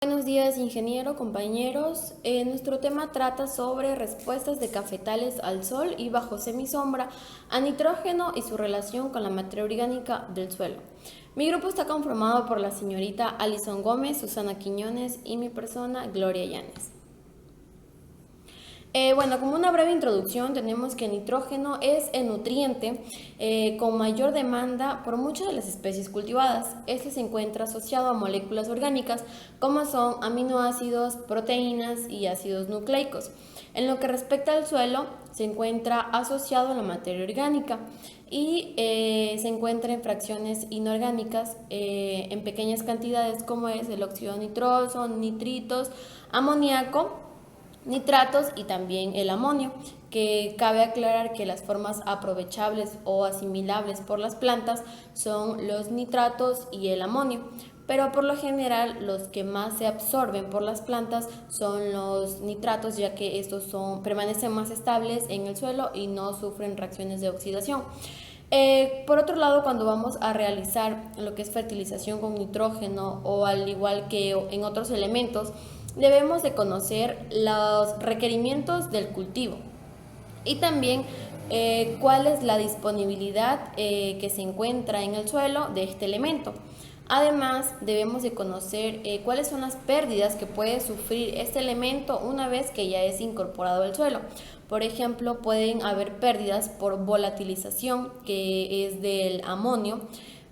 Buenos días, ingeniero, compañeros. Nuestro tema trata sobre respuestas de cafetales al sol y bajo semisombra a nitrógeno y su relación con la materia orgánica del suelo. Mi grupo está conformado por la señorita Alison Gómez, Susana Quiñones y mi persona, Gloria Llanes. Como una breve introducción, tenemos que el nitrógeno es el nutriente con mayor demanda por muchas de las especies cultivadas. Este se encuentra asociado a moléculas orgánicas como son aminoácidos, proteínas y ácidos nucleicos. En lo que respecta al suelo, se encuentra asociado a la materia orgánica y se encuentra en fracciones inorgánicas en pequeñas cantidades como es el óxido nitroso, nitritos, amoníaco, nitratos y también el amonio, que cabe aclarar que las formas aprovechables o asimilables por las plantas son los nitratos y el amonio, pero por lo general los que más se absorben por las plantas son los nitratos, ya que estos permanecen más estables en el suelo y no sufren reacciones de oxidación. Por otro lado, cuando vamos a realizar lo que es fertilización con nitrógeno o al igual que en otros elementos, debemos de conocer los requerimientos del cultivo y también cuál es la disponibilidad que se encuentra en el suelo de este elemento. Además, debemos de conocer cuáles son las pérdidas que puede sufrir este elemento una vez que ya es incorporado al suelo. Por ejemplo, pueden haber pérdidas por volatilización, que es del amonio.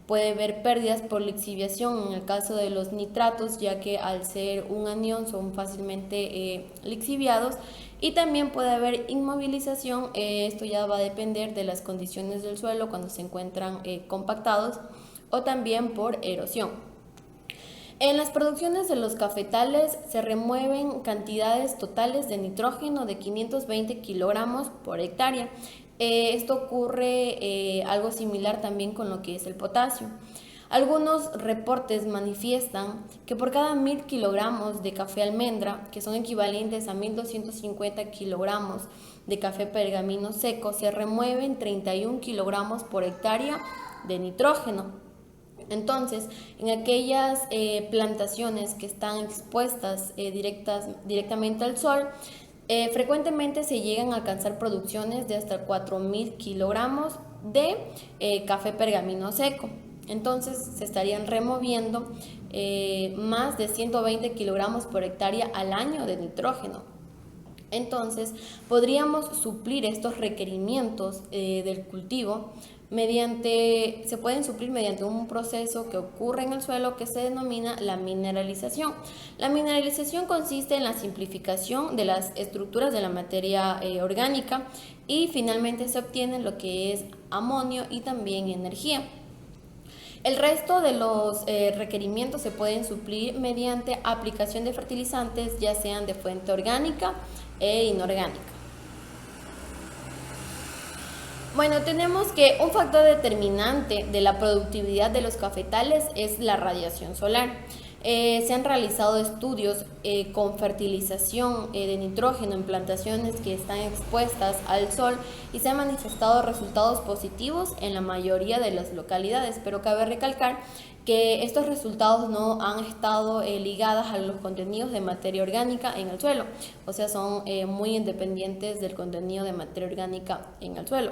Puede haber pérdidas por lixiviación en el caso de los nitratos, ya que al ser un anión son fácilmente lixiviados. Y también puede haber inmovilización, esto ya va a depender de las condiciones del suelo cuando se encuentran compactados, o también por erosión. En las producciones de los cafetales se remueven cantidades totales de nitrógeno de 520 kilogramos por hectárea. Esto ocurre algo similar también con lo que es el potasio. Algunos reportes manifiestan que por cada 1000 kilogramos de café almendra, que son equivalentes a 1250 kilogramos de café pergamino seco, se remueven 31 kilogramos por hectárea de nitrógeno. Entonces, en aquellas plantaciones que están expuestas directamente al sol, frecuentemente se llegan a alcanzar producciones de hasta 4000 kilogramos de café pergamino seco. Entonces, se estarían removiendo más de 120 kilogramos por hectárea al año de nitrógeno. Entonces, podríamos suplir estos requerimientos del cultivo se pueden suplir mediante un proceso que ocurre en el suelo que se denomina la mineralización. La mineralización consiste en la simplificación de las estructuras de la materia orgánica y finalmente se obtiene lo que es amonio y también energía. El resto de los requerimientos se pueden suplir mediante aplicación de fertilizantes, ya sean de fuente orgánica e inorgánica. Bueno, tenemos que un factor determinante de la productividad de los cafetales es la radiación solar. Se han realizado estudios con fertilización de nitrógeno en plantaciones que están expuestas al sol y se han manifestado resultados positivos en la mayoría de las localidades, pero cabe recalcar que estos resultados no han estado ligados a los contenidos de materia orgánica en el suelo, o sea, son muy independientes del contenido de materia orgánica en el suelo.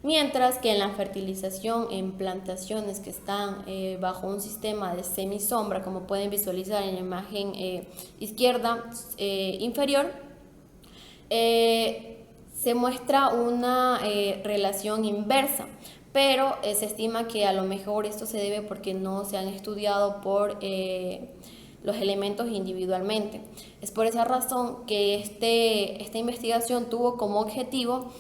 Mientras que en la fertilización en plantaciones que están bajo un sistema de semisombra, como pueden visualizar en la imagen izquierda inferior, se muestra una relación inversa, pero se estima que a lo mejor esto se debe porque no se han estudiado por los elementos individualmente. Es por esa razón que esta investigación tuvo como objetivo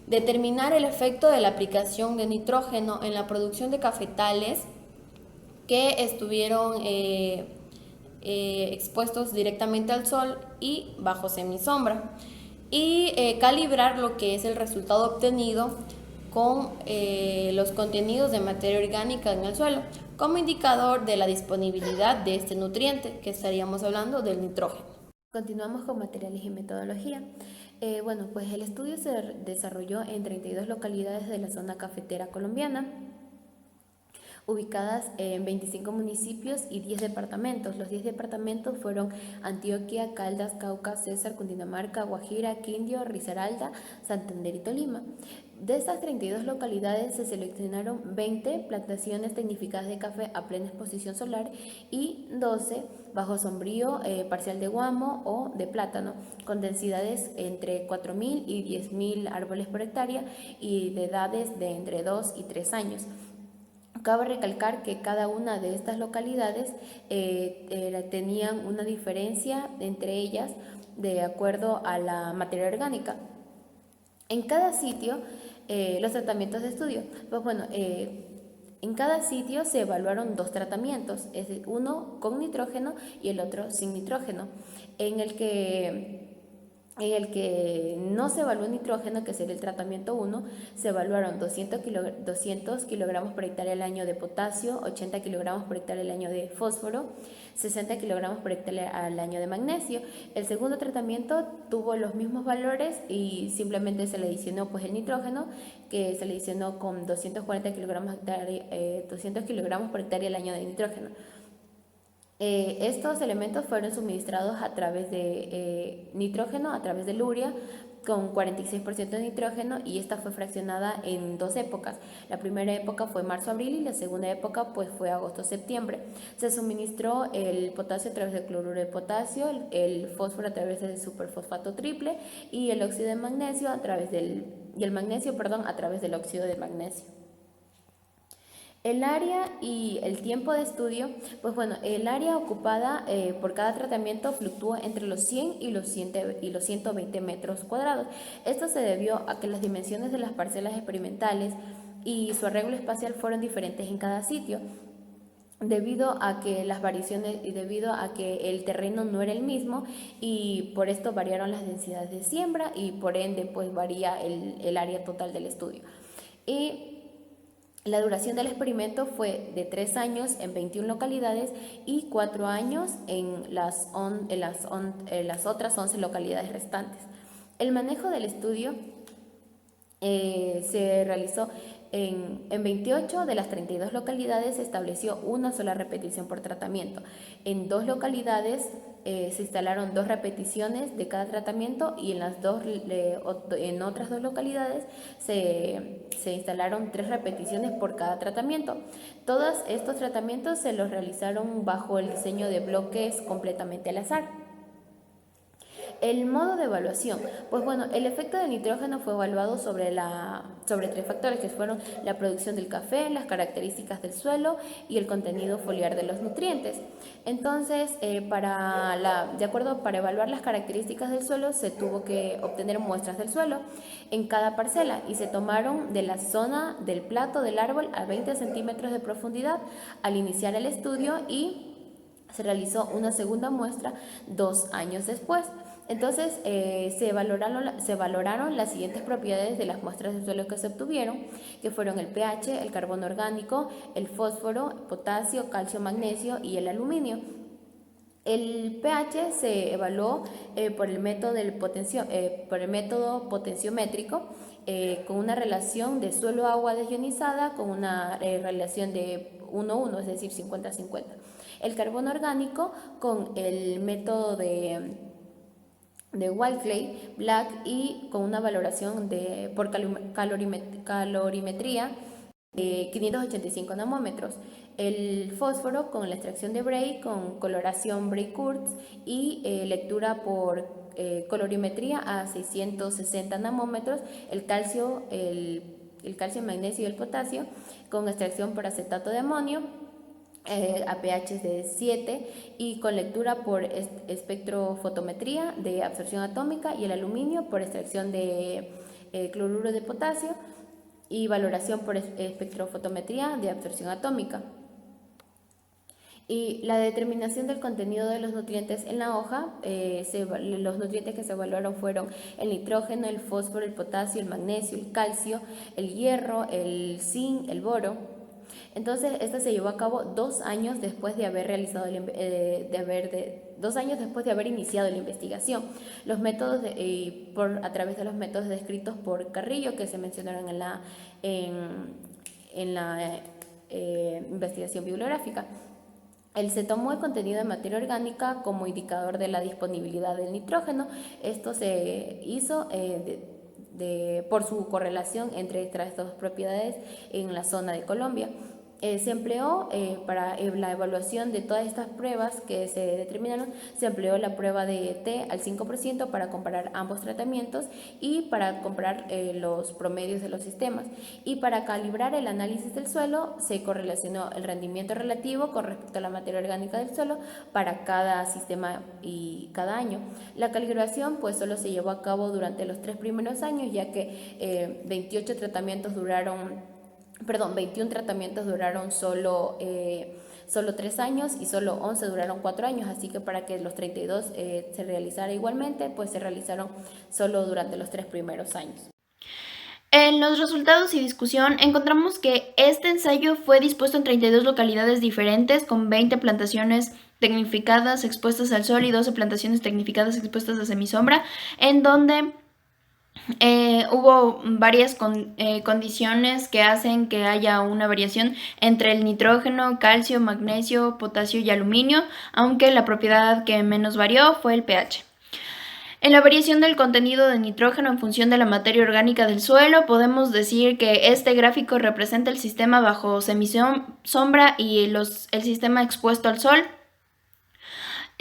determinar el efecto de la aplicación de nitrógeno en la producción de cafetales que estuvieron expuestos directamente al sol y bajo semisombra y calibrar lo que es el resultado obtenido con los contenidos de materia orgánica en el suelo como indicador de la disponibilidad de este nutriente, que estaríamos hablando del nitrógeno. Continuamos con materiales y metodología. Pues el estudio se desarrolló en 32 localidades de la zona cafetera colombiana. ubicadas en 25 municipios y 10 departamentos. Los 10 departamentos fueron Antioquia, Caldas, Cauca, Cesar, Cundinamarca, Guajira, Quindio, Risaralda, Santander y Tolima. De estas 32 localidades se seleccionaron 20 plantaciones tecnificadas de café a plena exposición solar y 12 bajo sombrío parcial de guamo o de plátano, con densidades entre 4.000 y 10.000 árboles por hectárea y de edades de entre 2 y 3 años. Cabe recalcar que cada una de estas localidades tenían una diferencia entre ellas de acuerdo a la materia orgánica. En cada sitio, los tratamientos de estudio, pues bueno, en cada sitio se evaluaron 2 tratamientos, es decir, uno con nitrógeno y el otro sin nitrógeno, en el que no se evaluó nitrógeno, que sería el tratamiento 1, se evaluaron 200 kilogramos por hectárea al año de potasio, 80 kilogramos por hectárea al año de fósforo, 60 kilogramos por hectárea al año de magnesio. El segundo tratamiento tuvo los mismos valores y simplemente se le adicionó pues el nitrógeno, que se le adicionó con 240 kilogramos, 200 kilogramos por hectárea al año de nitrógeno. Estos elementos fueron suministrados a través de nitrógeno, a través de luria, con 46% de nitrógeno, y esta fue fraccionada en 2 épocas. La primera época fue marzo-abril y la segunda época pues fue agosto-septiembre. Se suministró el potasio a través del cloruro de potasio, el fósforo a través del superfosfato triple y el óxido de magnesio a través del magnesio a través del óxido de magnesio. El área y el tiempo de estudio, pues bueno, el área ocupada por cada tratamiento fluctúa entre los 100 y los 120 metros cuadrados. Esto se debió a que las dimensiones de las parcelas experimentales y su arreglo espacial fueron diferentes en cada sitio, debido a que las variaciones y debido a que el terreno no era el mismo, y por esto variaron las densidades de siembra y por ende pues varía el área total del estudio. Y la duración del experimento fue de 3 años en 21 localidades y 4 años en las otras 11 localidades restantes. El manejo del estudio se realizó en 28 de las 32 localidades. Se estableció una sola repetición por tratamiento. En 2 localidades se instalaron 2 repeticiones de cada tratamiento, y en otras 2 localidades se instalaron 3 repeticiones por cada tratamiento. Todos estos tratamientos se los realizaron bajo el diseño de bloques completamente al azar. El modo de evaluación, pues bueno, el efecto del nitrógeno fue evaluado sobre 3 factores, que fueron la producción del café, las características del suelo y el contenido foliar de los nutrientes. Entonces, para evaluar las características del suelo, se tuvo que obtener muestras del suelo en cada parcela, y se tomaron de la zona del plato del árbol a 20 centímetros de profundidad al iniciar el estudio, y se realizó una segunda muestra 2 años después. Entonces, se valoraron las siguientes propiedades de las muestras de suelo que se obtuvieron, que fueron el pH, el carbono orgánico, el fósforo, el potasio, calcio, magnesio y el aluminio. El pH se evaluó por el método potenciométrico, con una relación de suelo-agua desionizada con una relación de 1:1, es decir, 50-50. El carbono orgánico con el método de Wiley, Black, y con una valoración por calorimetría de 585 nanómetros. El fósforo con la extracción de Bray con coloración Bray-Kurtz y lectura por colorimetría a 660 nanómetros. El calcio, el magnesio y el potasio con extracción por acetato de amonio a pH de 7 y con lectura por espectrofotometría de absorción atómica, y el aluminio por extracción de cloruro de potasio y valoración por espectrofotometría de absorción atómica. Y la determinación del contenido de los nutrientes en la hoja, los nutrientes que se evaluaron fueron el nitrógeno, el fósforo, el potasio, el magnesio, el calcio, el hierro, el zinc, el boro. Entonces, esto se llevó a cabo 2 años después de haber realizado 2 años después de haber iniciado la investigación. Los métodos a través de los métodos descritos por Carrillo, que se mencionaron en investigación bibliográfica. Se tomó el contenido de materia orgánica como indicador de la disponibilidad del nitrógeno. Esto se hizo por su correlación entre estas dos propiedades en la zona de Colombia. Se empleó para la evaluación de todas estas pruebas que se determinaron, se empleó la prueba de T al 5% para comparar ambos tratamientos y para comparar los promedios de los sistemas. Y para calibrar el análisis del suelo se correlacionó el rendimiento relativo con respecto a la materia orgánica del suelo para cada sistema y cada año. La calibración pues solo se llevó a cabo durante los 3 primeros años, ya que 21 tratamientos duraron solo 3 años y solo 11 duraron 4 años, así que para que los 32 se realizara igualmente, pues se realizaron solo durante los 3 primeros años. En los resultados y discusión encontramos que este ensayo fue dispuesto en 32 localidades diferentes con 20 plantaciones tecnificadas expuestas al sol y 12 plantaciones tecnificadas expuestas a semisombra, en donde hubo varias condiciones que hacen que haya una variación entre el nitrógeno, calcio, magnesio, potasio y aluminio, aunque la propiedad que menos varió fue el pH. En la variación del contenido de nitrógeno en función de la materia orgánica del suelo, podemos decir que este gráfico representa el sistema bajo semisombra y el sistema expuesto al sol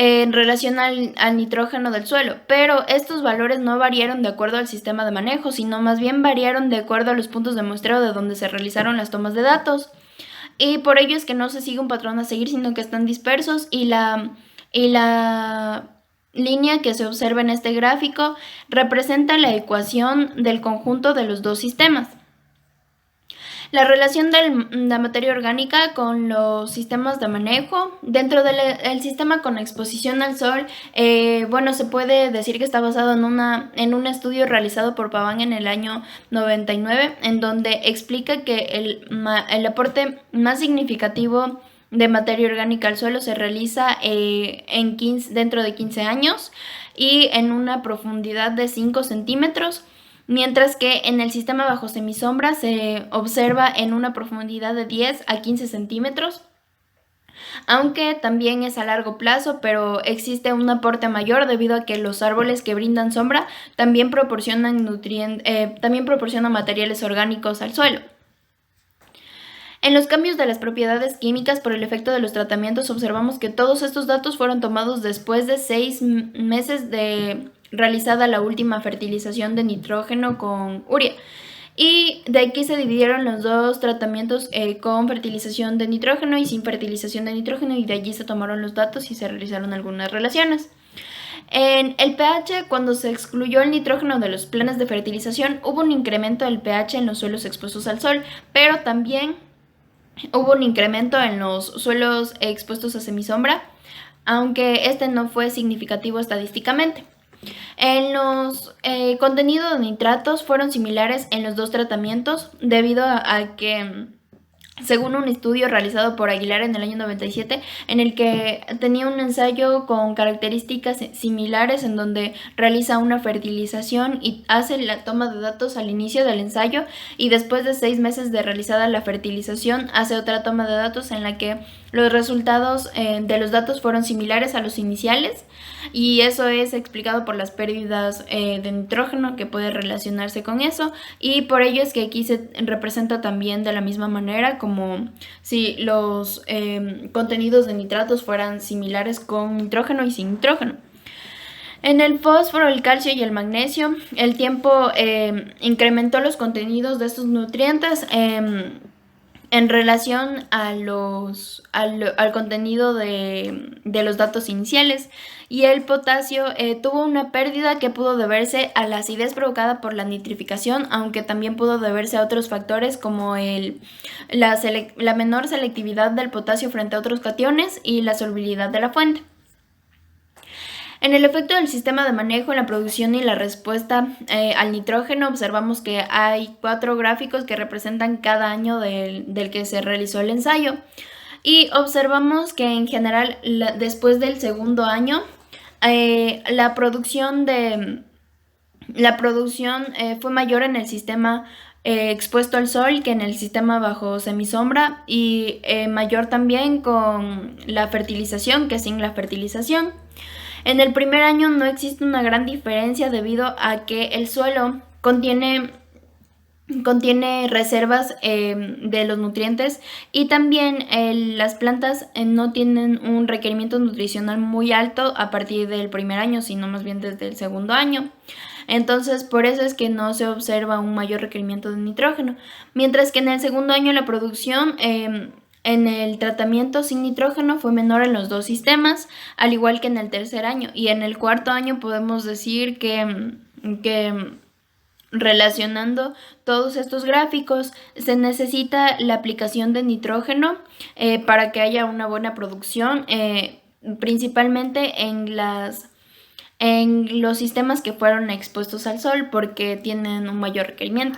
en relación al nitrógeno del suelo, pero estos valores no variaron de acuerdo al sistema de manejo, sino más bien variaron de acuerdo a los puntos de muestreo de donde se realizaron las tomas de datos. Y por ello es que no se sigue un patrón a seguir, sino que están dispersos y la línea que se observa en este gráfico representa la ecuación del conjunto de los dos sistemas. La relación de la materia orgánica con los sistemas de manejo. Dentro del sistema con exposición al sol, se puede decir que está basado en un estudio realizado por Paván en el año 99, en donde explica que el aporte más significativo de materia orgánica al suelo se realiza dentro de 15 años y en una profundidad de 5 centímetros. Mientras que en el sistema bajo semisombra se observa en una profundidad de 10 a 15 centímetros, aunque también es a largo plazo, pero existe un aporte mayor debido a que los árboles que brindan sombra también proporcionan materiales orgánicos al suelo. En los cambios de las propiedades químicas por el efecto de los tratamientos observamos que todos estos datos fueron tomados después de 6 meses de realizada la última fertilización de nitrógeno con urea. Y de aquí se dividieron los dos tratamientos con fertilización de nitrógeno y sin fertilización de nitrógeno, y de allí se tomaron los datos y se realizaron algunas relaciones. En el pH, cuando se excluyó el nitrógeno de los planes de fertilización, hubo un incremento del pH en los suelos expuestos al sol, pero también hubo un incremento en los suelos expuestos a semisombra, aunque este no fue significativo estadísticamente. En los contenidos de nitratos fueron similares en los dos tratamientos debido a que, según un estudio realizado por Aguilar en el año 97, en el que tenía un ensayo con características similares en donde realiza una fertilización y hace la toma de datos al inicio del ensayo, y después de 6 meses de realizada la fertilización hace otra toma de datos en la que los resultados de los datos fueron similares a los iniciales, y eso es explicado por las pérdidas de nitrógeno que puede relacionarse con eso, y por ello es que aquí se representa también de la misma manera como si los contenidos de nitratos fueran similares con nitrógeno y sin nitrógeno. En el fósforo, el calcio y el magnesio, el tiempo incrementó los contenidos de estos nutrientes en relación al contenido de los datos iniciales, y el potasio tuvo una pérdida que pudo deberse a la acidez provocada por la nitrificación, aunque también pudo deberse a otros factores como la menor selectividad del potasio frente a otros cationes y la solubilidad de la fuente. En el efecto del sistema de manejo en la producción y la respuesta al nitrógeno, observamos que hay 4 gráficos que representan cada año del que se realizó el ensayo, y observamos que en general después del segundo año la producción fue mayor en el sistema expuesto al sol que en el sistema bajo semisombra y mayor también con la fertilización que sin la fertilización. En el primer año no existe una gran diferencia debido a que el suelo contiene reservas de los nutrientes y también las plantas no tienen un requerimiento nutricional muy alto a partir del primer año, sino más bien desde el segundo año. Entonces, por eso es que no se observa un mayor requerimiento de nitrógeno. Mientras que en el segundo año la producción en el tratamiento sin nitrógeno fue menor en los dos sistemas, al igual que en el tercer año. Y en el cuarto año podemos decir que relacionando todos estos gráficos, se necesita la aplicación de nitrógeno para que haya una buena producción, principalmente en los sistemas que fueron expuestos al sol porque tienen un mayor requerimiento.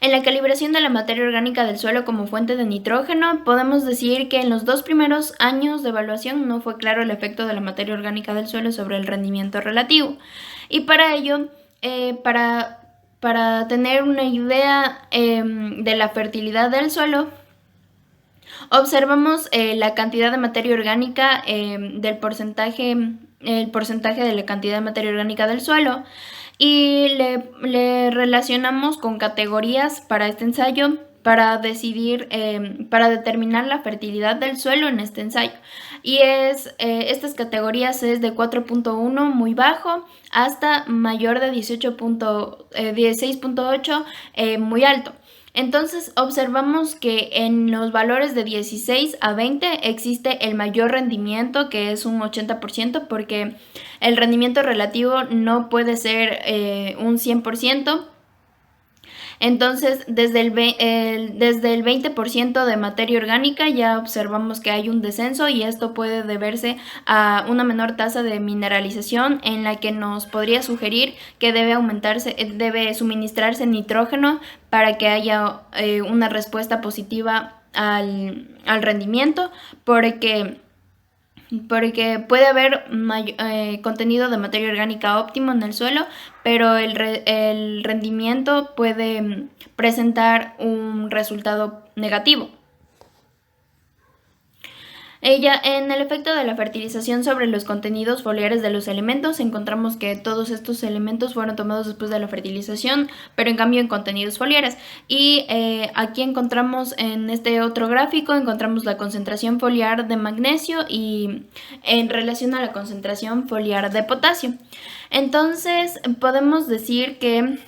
En la calibración de la materia orgánica del suelo como fuente de nitrógeno, podemos decir que en los 2 primeros años de evaluación no fue claro el efecto de la materia orgánica del suelo sobre el rendimiento relativo. Y para ello, para tener una idea de la fertilidad del suelo, observamos la cantidad de materia orgánica el porcentaje de la cantidad de materia orgánica del suelo y le relacionamos con categorías para este ensayo para determinar la fertilidad del suelo en este ensayo. Y estas categorías es de 4.1 muy bajo hasta mayor de 16.8 muy alto. Entonces observamos que en los valores de 16 a 20 existe el mayor rendimiento, que es un 80%, porque el rendimiento relativo no puede ser un 100%. Entonces, desde el 20% de materia orgánica ya observamos que hay un descenso y esto puede deberse a una menor tasa de mineralización en la que nos podría sugerir que debe suministrarse nitrógeno para que haya una respuesta positiva al rendimiento, porque puede haber contenido de materia orgánica óptimo en el suelo, pero el rendimiento puede presentar un resultado negativo. En el efecto de la fertilización sobre los contenidos foliares de los elementos, encontramos que todos estos elementos fueron tomados después de la fertilización, pero en cambio en contenidos foliares. Y aquí encontramos en este otro gráfico, encontramos la concentración foliar de magnesio y en relación a la concentración foliar de potasio. Entonces, podemos decir que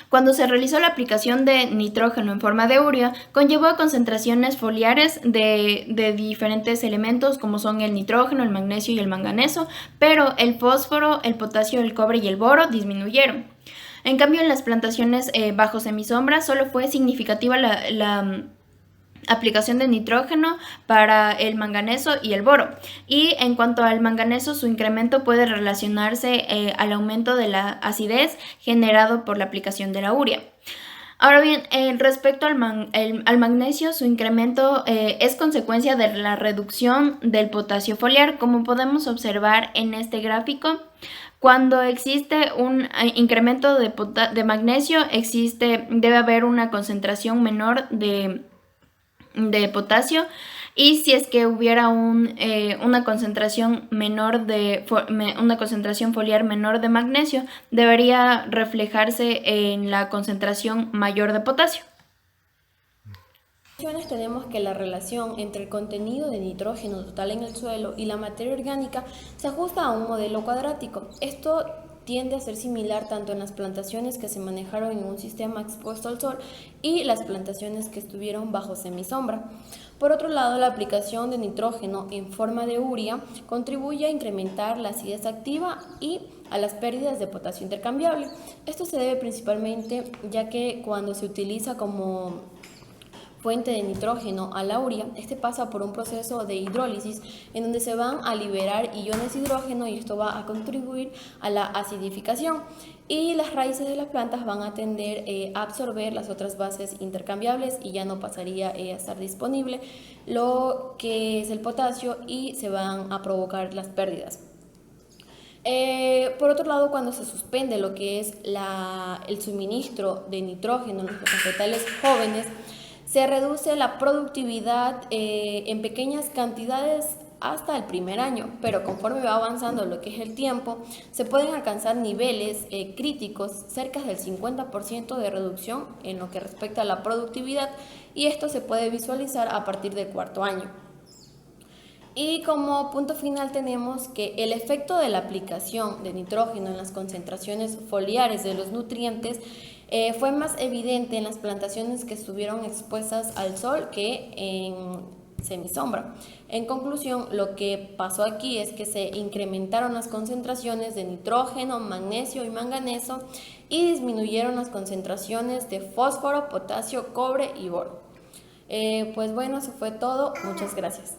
cuando se realizó la aplicación de nitrógeno en forma de urea, conllevó a concentraciones foliares de diferentes elementos como son el nitrógeno, el magnesio y el manganeso, pero el fósforo, el potasio, el cobre y el boro disminuyeron. En cambio, en las plantaciones bajo semisombra solo fue significativa la aplicación de nitrógeno para el manganeso y el boro. Y en cuanto al manganeso, su incremento puede relacionarse al aumento de la acidez generado por la aplicación de la urea. Ahora bien, respecto al magnesio, su incremento es consecuencia de la reducción del potasio foliar, como podemos observar en este gráfico. Cuando existe un incremento de magnesio, debe haber una concentración menor de potasio, y si es que hubiera una concentración foliar menor de magnesio, debería reflejarse en la concentración mayor de potasio. Tenemos que la relación entre el contenido de nitrógeno total en el suelo y la materia orgánica se ajusta a un modelo cuadrático. Esto tiende a ser similar tanto en las plantaciones que se manejaron en un sistema expuesto al sol y las plantaciones que estuvieron bajo semisombra. Por otro lado, la aplicación de nitrógeno en forma de urea contribuye a incrementar la acidez activa y a las pérdidas de potasio intercambiable. Esto se debe principalmente ya que cuando se utiliza como fuente de nitrógeno a la urea, este pasa por un proceso de hidrólisis en donde se van a liberar iones de hidrógeno y esto va a contribuir a la acidificación y las raíces de las plantas van a tender a absorber las otras bases intercambiables y ya no pasaría a estar disponible lo que es el potasio y se van a provocar las pérdidas. Por otro lado, cuando se suspende lo que es el suministro de nitrógeno en los vegetales jóvenes, se reduce la productividad en pequeñas cantidades hasta el primer año, pero conforme va avanzando lo que es el tiempo, se pueden alcanzar niveles críticos, cerca del 50% de reducción en lo que respecta a la productividad, y esto se puede visualizar a partir del cuarto año. Y como punto final tenemos que el efecto de la aplicación de nitrógeno en las concentraciones foliares de los nutrientes fue más evidente en las plantaciones que estuvieron expuestas al sol que en semisombra. En conclusión, lo que pasó aquí es que se incrementaron las concentraciones de nitrógeno, magnesio y manganeso y disminuyeron las concentraciones de fósforo, potasio, cobre y boro. Pues bueno, eso fue todo. Muchas gracias.